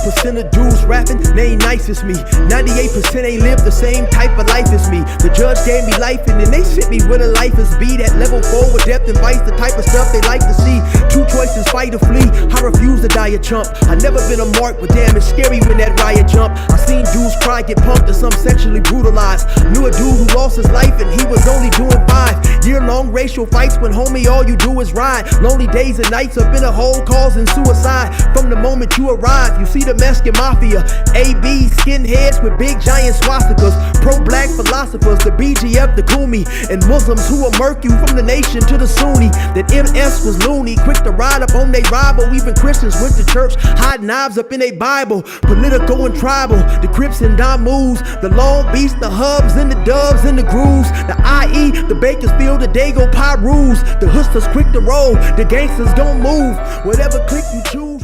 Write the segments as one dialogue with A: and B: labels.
A: 1% of dudes rapping, they ain't nice as me. 98% ain't live the same type of life as me. The judge gave me life and then they sent me where the life is be. That level 4 with depth and vice, the type of stuff they like to see. Two choices, fight or flee. I refuse to die a chump. I never been a mark, but damn, it's scary when that riot jump. I seen dudes cry, get pumped, and some sexually brutalized. Knew a dude who lost his life and he was only doing 5 year-long racial fights when homie all you do is ride. Lonely days and nights up in a hole causing suicide. From the moment you arrive, you see the Mexican mafia, AB skinheads with big giant swastikas, pro-black philosophers, the BGF, the Kumi, and Muslims who will murk you from the nation to the Sunni. That MS was loony, quick to ride up on they rival. Even Christians went to church, hide knives up in a Bible. Political and tribal, the Crips and Damus, the Long Beach, the Hubs and the Dubs and the Grooves, the IE, the Bakersfield, the Dago Pyrus, the Hustlers quick to roll, the gangsters don't move. Whatever click you choose.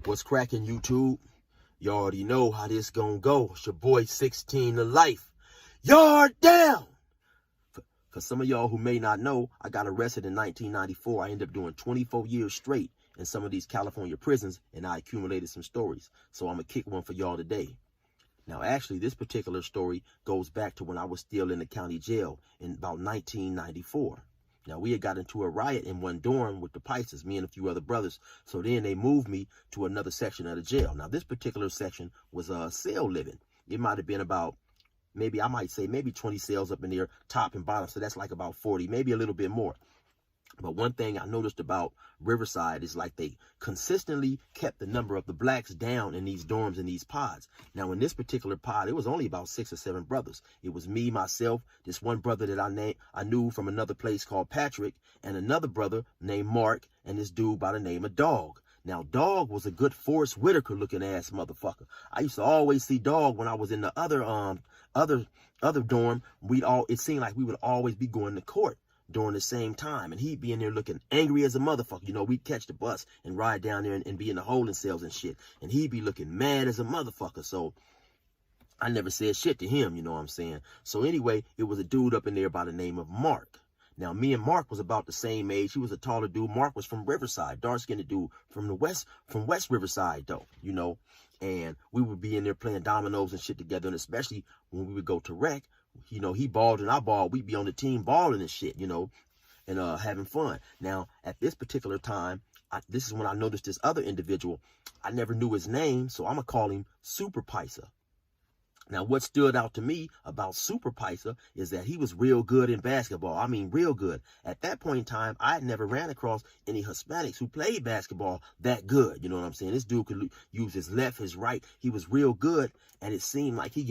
B: What's cracking, YouTube? You already know how this gonna go. It's your boy 16 to life. Yard down! For some of y'all who may not know, I got arrested in 1994. I ended up doing 24 years straight in some of these California prisons, and I accumulated some stories. So I'm gonna kick one for y'all today. Now, actually, this particular story goes back to when I was still in the county jail in about 1994. Now, we had got into a riot in one dorm with the PAISAs, me and a few other brothers. So then they moved me to another section of the jail. Now, this particular section was cell living. It might have been about, maybe 20 cells up in there, top and bottom. So that's like about 40, maybe a little bit more. But one thing I noticed about Riverside is like they consistently kept the number of the blacks down in these dorms and these pods. Now, in this particular pod, it was only about 6 or 7 brothers. It was me, myself, this one brother that I knew from another place called Patrick, and another brother named Mark, and this dude by the name of Dog. Now, Dog was a good Forrest Whitaker looking ass motherfucker. I used to always see Dog when I was in the other dorm. It seemed like we would always be going to court during the same time, and he'd be in there looking angry as a motherfucker. You know, we'd catch the bus and ride down there and be in the holding cells and shit, and he'd be looking mad as a motherfucker. So I never said shit to him, you know what I'm saying? So anyway, it was a dude up in there by the name of Mark. Now, me and Mark was about the same age. He was a taller dude. Mark was from Riverside, dark-skinned dude from West Riverside, though, you know. And we would be in there playing dominoes and shit together, and especially when we would go to rec, you know, he balled and I balled. We'd be on the team balling and shit, you know, and having fun. Now, at this particular time, this is when I noticed this other individual. I never knew his name, so I'm going to call him Super PAISA. Now, what stood out to me about Super PAISA is that he was real good in basketball. I mean, real good. At that point in time, I had never ran across any Hispanics who played basketball that good. You know what I'm saying? This dude could use his left, his right. He was real good, and it seemed like he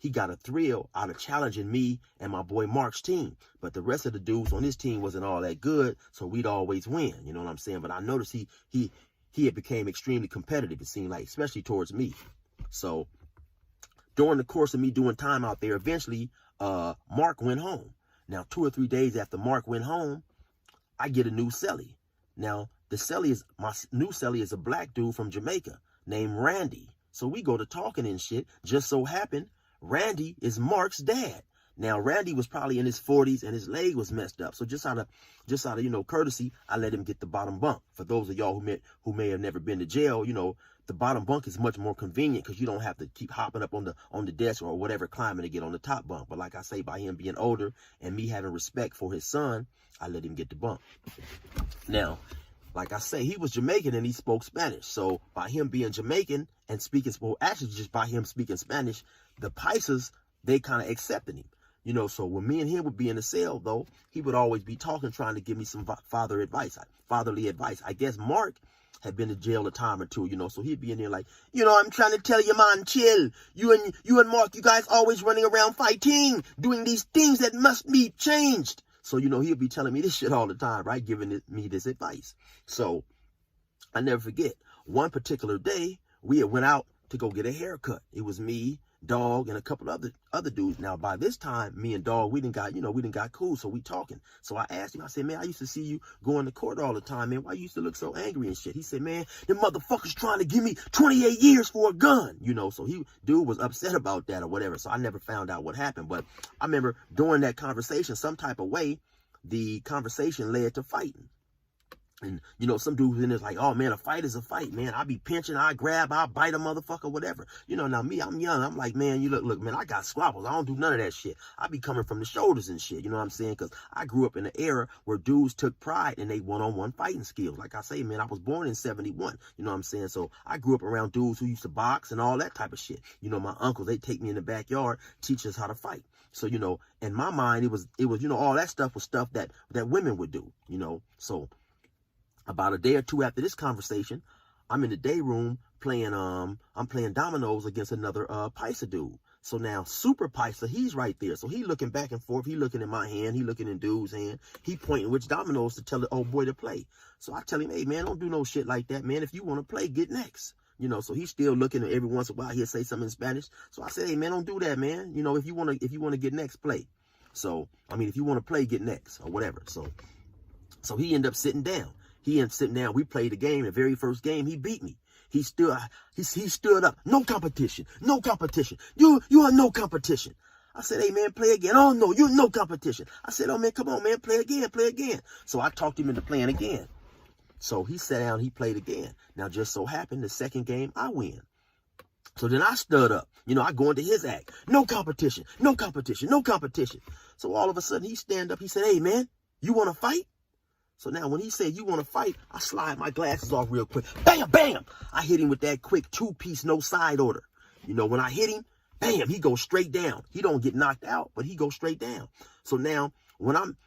B: got a thrill out of challenging me and my boy Mark's team. But the rest of the dudes on his team wasn't all that good, so we'd always win. You know what I'm saying? But I noticed he had became extremely competitive, it seemed like, especially towards me. So during the course of me doing time out there, eventually, Mark went home. Now, 2 or 3 days after Mark went home, I get a new cellie. Now, my new cellie is a black dude from Jamaica named Randy. So we go to talking and shit. Just so happened, Randy is Mark's dad. Now, Randy was probably in his 40s and his leg was messed up. So just out of you know, courtesy, I let him get the bottom bunk. For those of y'all who may have never been to jail, you know, the bottom bunk is much more convenient because you don't have to keep hopping up on the desk or whatever, climbing to get on the top bunk. But like I say, by him being older and me having respect for his son, I let him get the bunk. Now, like I say, he was Jamaican and he spoke Spanish. So by him being Jamaican and speaking, well, actually just by him speaking Spanish, the PAISAs, they kind of accepted him. You know, so when me and him would be in the cell, though, he would always be talking, trying to give me some fatherly advice. I guess Mark had been to jail a time or two, you know, so he'd be in there like, you know, I'm trying to tell you, man, chill. You and Mark, you guys always running around fighting, doing these things that must be changed. So, you know, he'll be telling me this shit all the time, right? Giving me this advice. So I never forget, one particular day, we had went out to go get a haircut. It was me, Dog, and a couple other dudes. Now, by this time, me and Dog, we done got cool, so we talking. So I asked him, I said, man, I used to see you going to court all the time, man. Why you used to look so angry and shit? He said, man, them motherfuckers trying to give me 28 years for a gun, you know. So dude was upset about that or whatever. So I never found out what happened. But I remember during that conversation, some type of way, the conversation led to fighting. And, you know, some dudes in there's like, oh, man, a fight is a fight, man. I be pinching, I grab, I bite a motherfucker, whatever. You know, now me, I'm young. I'm like, man, you look, man, I got squabbles. I don't do none of that shit. I be coming from the shoulders and shit. You know what I'm saying? Because I grew up in an era where dudes took pride in they one-on-one fighting skills. Like I say, man, I was born in 71. You know what I'm saying? So I grew up around dudes who used to box and all that type of shit. You know, my uncles, they take me in the backyard, teach us how to fight. So, you know, in my mind, it was, you know, all that stuff was stuff that women would do, you know. So about a day or two after this conversation, I'm in the day room playing, I'm playing dominoes against another PAISA dude. So now Super PAISA, he's right there. So he looking back and forth. He looking in my hand. He looking in dude's hand. He pointing which dominoes to tell the old boy to play. So I tell him, hey, man, don't do no shit like that, man. If you want to play, get next. You know, so he's still looking, and every once in a while he'll say something in Spanish. So I said, hey, man, don't do that, man. You know, if you want to get next, play. So, I mean, if you want to play, get next or whatever. So he ended up sitting down. We played the game. The very first game, he beat me. He stood up. No competition. No competition. You are no competition. I said, hey, man, play again. Oh, no, you're no competition. I said, oh, man, come on, man, play again, play again. So I talked him into playing again. So he sat down, he played again. Now, just so happened, the second game, I win. So then I stood up. You know, I go into his act. No competition. No competition. No competition. So all of a sudden, he stand up. He said, hey, man, you want to fight? So now when he said, you want to fight, I slide my glasses off real quick. Bam, bam. I hit him with that quick 2-piece, no side order. You know, when I hit him, bam, he goes straight down. He don't get knocked out, but he goes straight down. So now when I'm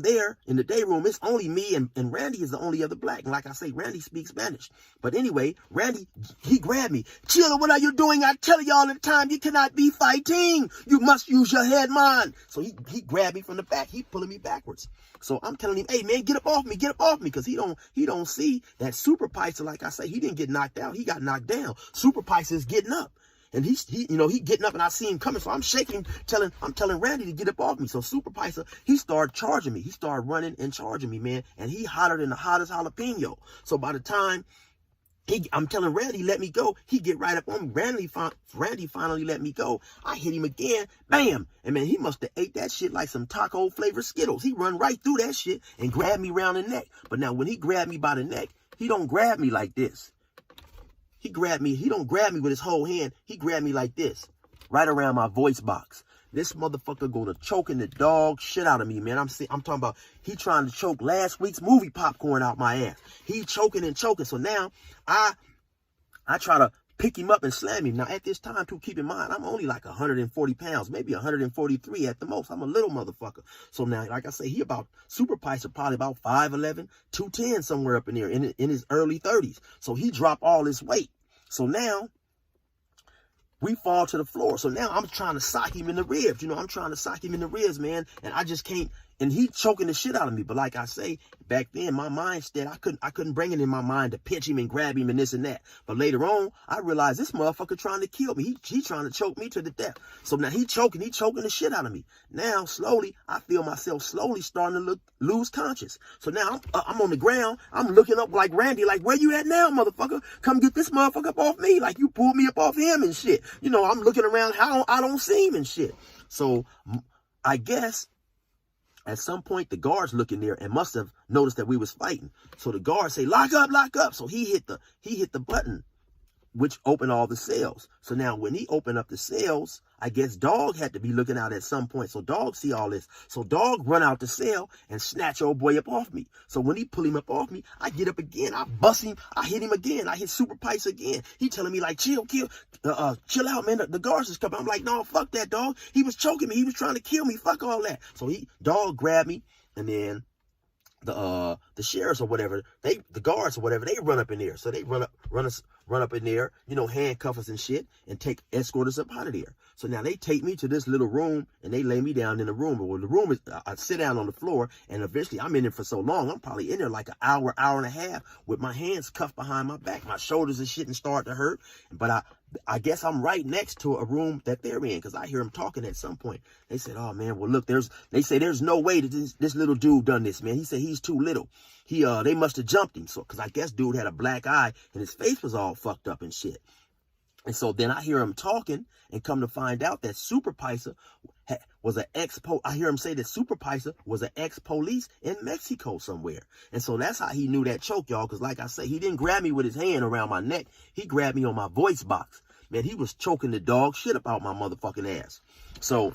B: there in the day room, it's only me and Randy is the only other black. And like I say, Randy speaks Spanish. But anyway, Randy, he grabbed me. Chilla, what are you doing? I tell you all the time, you cannot be fighting. You must use your head, man. So he grabbed me from the back. He pulling me backwards. So I'm telling him, hey, man, get up off me. Get up off me. Because he don't see that Super PAISA, like I say, he didn't get knocked out. He got knocked down. Super PAISA is getting up. And he getting up and I see him coming. So I'm shaking, I'm telling Randy to get up off me. So Super PAISA, he started charging me. He started running and charging me, man. And he hotter than the hottest jalapeno. So by the time I'm telling Randy, let me go, he get right up on me. Randy finally let me go. I hit him again. Bam. And man, he must have ate that shit like some taco flavored Skittles. He run right through that shit and grabbed me around the neck. But now when he grabbed me by the neck, he don't grab me like this. He don't grab me with his whole hand. He grabbed me like this, right around my voice box. This motherfucker gonna choking the dog shit out of me, man. I'm talking about he trying to choke last week's movie popcorn out my ass. He choking and choking. So now I try to pick him up and slam him. Now at this time, too, keep in mind, I'm only like 140 pounds, maybe 143 at the most. I'm a little motherfucker. So now, like I say, Super PAISA probably about 5'11", 210 somewhere up in there in his early 30s. So he dropped all his weight. So now we fall to the floor. So now I'm trying to sock him in the ribs. You know, I'm trying to sock him in the ribs, man. And I just can't. And he choking the shit out of me. But like I say, back then, my mindset, I couldn't bring it in my mind to pinch him and grab him and this and that. But later on, I realized this motherfucker trying to kill me. He trying to choke me to the death. So now he choking the shit out of me. Now, slowly, I feel myself slowly starting to lose conscious. So now I'm on the ground. I'm looking up like Randy, like, where you at now, motherfucker? Come get this motherfucker up off me. Like you pulled me up off him and shit. You know, I'm looking around. I don't see him and shit. So I guess at some point, the guards looking there and must have noticed that we was fighting. So the guards say, lock up, lock up. So he hit the button, which opened all the cells. So now when he opened up the cells, I guess Dog had to be looking out at some point. So Dog see all this. So Dog run out the cell and snatch old boy up off me. So when he pull him up off me, I get up again. I bust him. I hit him again. I hit Super PAISA again. He telling me like, chill out, man. The guards is coming. I'm like, no, fuck that, Dog. He was choking me. He was trying to kill me. Fuck all that. So Dog grabbed me, and then the sheriffs or whatever, the guards or whatever, they run up in there. So they run up in there, you know, handcuff us and shit, and escort us up out of there. So now they take me to this little room and they lay me down in the room. Well, the room is, I sit down on the floor, and eventually I'm in there for so long, I'm probably in there like an hour and a half with my hands cuffed behind my back. My shoulders and shit and start to hurt. But I guess I'm right next to a room that they're in, because I hear them talking at some point. They said, oh man, well look, they say there's no way that this little dude done this, man. He said he's too little. They must have jumped him. So, because I guess dude had a black eye and his face was all fucked up and shit. And so then I hear him talking, and come to find out that Super PAISA was an I hear him say that Super PAISA was an ex-police in Mexico somewhere. And so that's how he knew that choke, y'all. Because like I say, he didn't grab me with his hand around my neck. He grabbed me on my voice box. Man, he was choking the dog shit about my motherfucking ass. So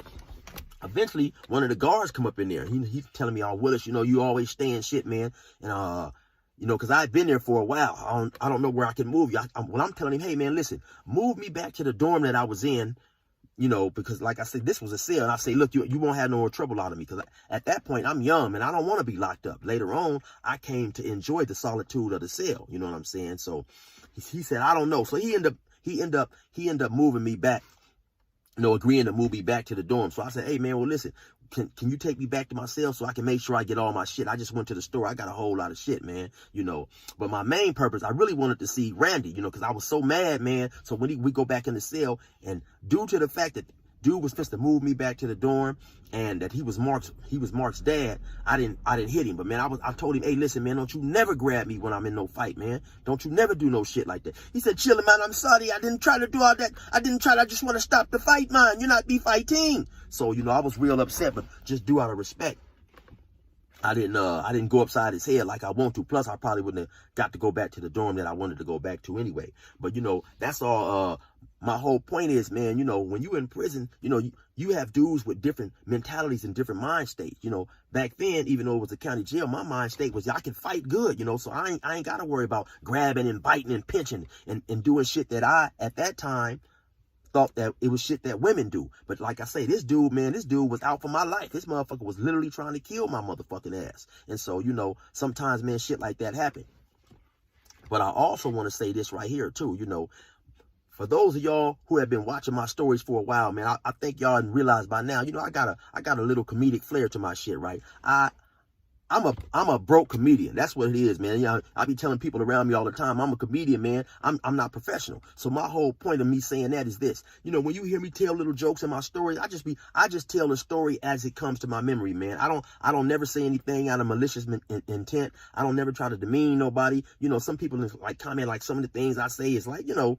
B: eventually, one of the guards come up in there. He's telling me, "Oh, Willis, you know, you always stay in shit, man." And, you know, because I've been there for a while. I don't know where I can move you. When I'm telling him, "Hey, man, listen, move me back to the dorm that I was in," you know, because like I said, this was a cell. And I say, "Look, you won't have no more trouble out of me." Because at that point, I'm young, and I don't want to be locked up. Later on, I came to enjoy the solitude of the cell. You know what I'm saying? So he said, "I don't know." So he ended up moving me back, you know, agreeing to move me back to the dorm. So I said, "Hey, man, well, listen, can you take me back to my cell so I can make sure I get all my shit? I just went to the store. I got a whole lot of shit, man, you know." But my main purpose, I really wanted to see Randy, you know, because I was so mad, man. So when we go back in the cell, and due to the fact that dude was supposed to move me back to the dorm, and that he was Mark's dad, I didn't hit him. But man, I told him, "Hey, listen, man, don't you never grab me when I'm in no fight, man. Don't you never do no shit like that." He said, "Chill, man, I'm sorry. I didn't try to do all that. I just want to stop the fight, man. You're not be fighting." So, you know, I was real upset, but just due out of respect, I didn't go upside his head like I want to. Plus, I probably wouldn't have got to go back to the dorm that I wanted to go back to anyway. But, you know, that's all. My whole point is, man, you know, when you in prison, you know, you have dudes with different mentalities and different mind states. You know, back then, even though it was a county jail, my mind state was I can fight good, you know, so I ain't got to worry about grabbing and biting and pinching and doing shit that I, at that time, thought that it was shit that women do. But like I say, this dude was out for my life. This motherfucker was literally trying to kill my motherfucking ass. And so, you know, sometimes, man, shit like that happen. But I also want to say this right here, too, you know, for those of y'all who have been watching my stories for a while, man, I think y'all didn't realize by now, you know, I got a little comedic flair to my shit, right? I'm a broke comedian. That's what it is, man. You know, I be telling people around me all the time, I'm a comedian, man. I'm not professional. So my whole point of me saying that is this. You know, when you hear me tell little jokes in my stories, I just tell the story as it comes to my memory, man. I don't never say anything out of malicious intent. I don't never try to demean nobody. You know, some people like comment like some of the things I say is like, you know,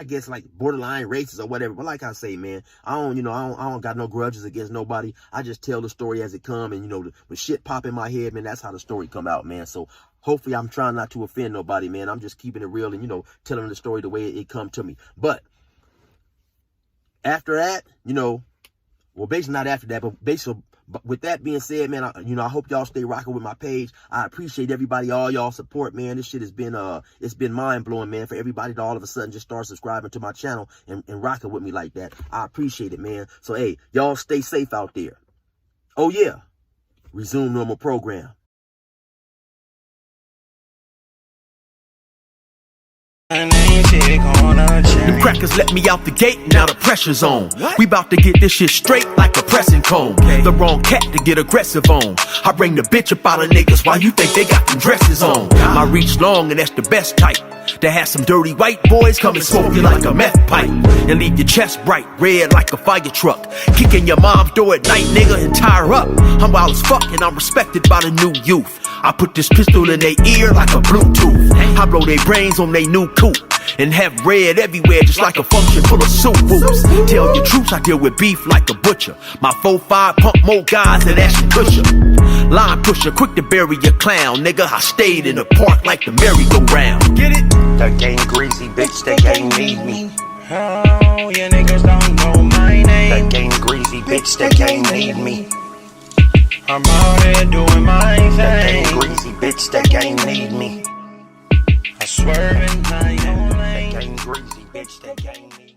B: I guess like borderline racist or whatever. But like I say, man, I don't got no grudges against nobody. I just tell the story as it come. And, you know, when shit pop in my head, man, that's how the story come out, man. So hopefully I'm trying not to offend nobody, man. I'm just keeping it real and, you know, telling the story the way it come to me. But after that, you know, well, basically not after that, but basically, but with that being said, man, I hope y'all stay rocking with my page. I appreciate everybody, all y'all support, man. This shit has been, it's been mind blowing, man, for everybody to all of a sudden just start subscribing to my channel and rocking with me like that. I appreciate it, man. So, hey, y'all stay safe out there. Oh, yeah. Resume normal program.
A: Them crackers let me out the gate, now the pressure's on. We about to get this shit straight like a pressing comb. The wrong cat to get aggressive on. I bring the bitch up out of niggas while you think they got them dresses on. My reach long and that's the best type. To have some dirty white boys come and smoke you like a meth pipe. And leave your chest bright red like a fire truck. Kicking your mom's door at night, nigga, and tie her up. I'm wild as fuck and I'm respected by the new youth. I put this pistol in their ear like a Bluetooth. I blow their brains on they new coupe. And have red everywhere just like a function full of soup whoops. Tell your troops I deal with beef like a butcher. My 4-5 pump more guys than Ashton Kutcher. Line pusher, quick to bury your clown, nigga. I stayed in the park like the merry-go-round. Get it?
C: That gang greasy, bitch, that gang need me. Oh, you niggas don't know my name. That gang greasy, bitch, that gang need me. I'm out here doing my thing. That gang greasy, bitch, that gang need me. I swerve in my own lane. That gang greasy, bitch, that gang need me.